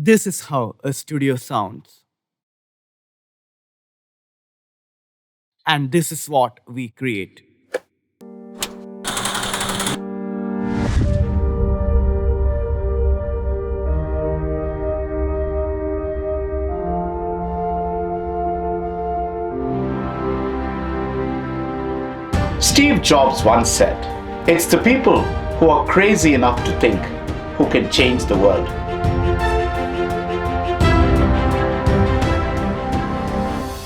This is how a studio sounds. And this is what we create. Steve Jobs once said, "It's the people who are crazy enough to think who can change the world."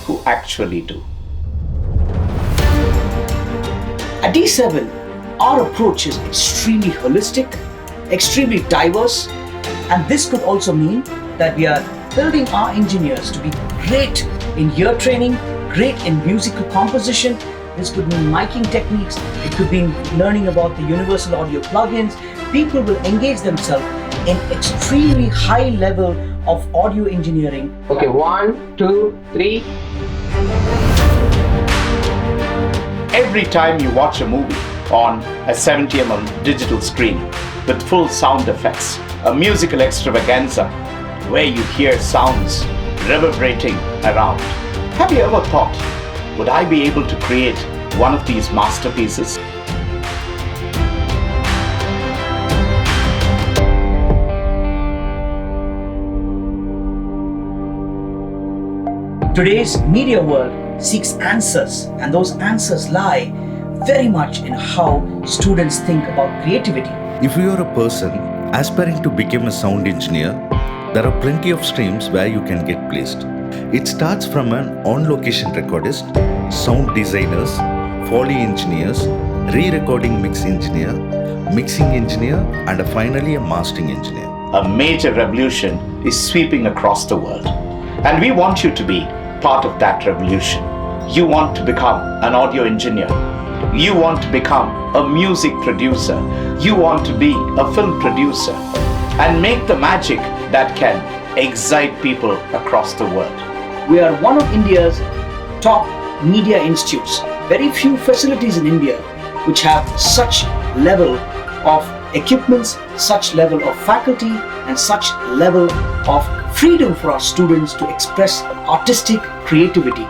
Who actually do. At D7, our approach is extremely holistic, extremely diverse, and this could also mean that we are building our engineers to be great in ear training, great in musical composition. This could mean miking techniques, it could mean learning about the universal audio plugins. People will engage themselves in extremely high level of audio engineering. Okay, 1, 2, 3. Every time you watch a movie on a 70mm digital screen with full sound effects, a musical extravaganza where you hear sounds reverberating around, have you ever thought, would I be able to create one of these masterpieces? Today's media world seeks answers, and those answers lie very much in how students think about creativity. If you are a person aspiring to become a sound engineer, there are plenty of streams where you can get placed. It starts from an on-location recordist, sound designers, Foley engineers, re-recording mix engineer, mixing engineer, and finally a mastering engineer. A major revolution is sweeping across the world, and we want you to be part of that revolution. You want to become an audio engineer. You want to become a music producer. You want to be a film producer and make the magic that can excite people across the world. We are one of India's top media institutes. Very few facilities in India which have such level of equipments, such level of faculty, and such level of freedom for our students to express artistic creativity.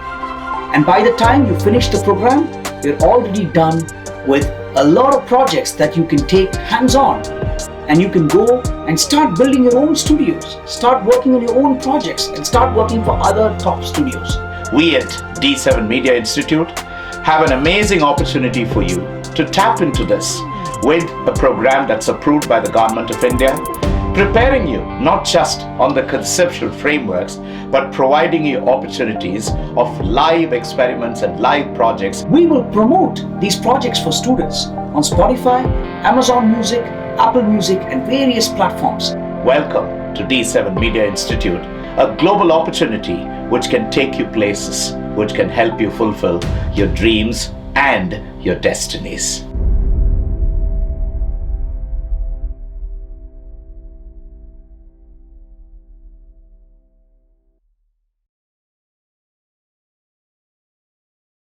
And by the time you finish the program, you're already done with a lot of projects that you can take hands-on, and you can go and start building your own studios, start working on your own projects, and start working for other top studios. We at D7 Media Institute have an amazing opportunity for you to tap into this with a program that's approved by the Government of India, preparing you not just on the conceptual frameworks, but providing you opportunities of live experiments and live projects. We will promote these projects for students on Spotify, Amazon Music, Apple Music, and various platforms. Welcome to D7 Media Institute, a global opportunity which can take you places, which can help you fulfill your dreams and your destinies.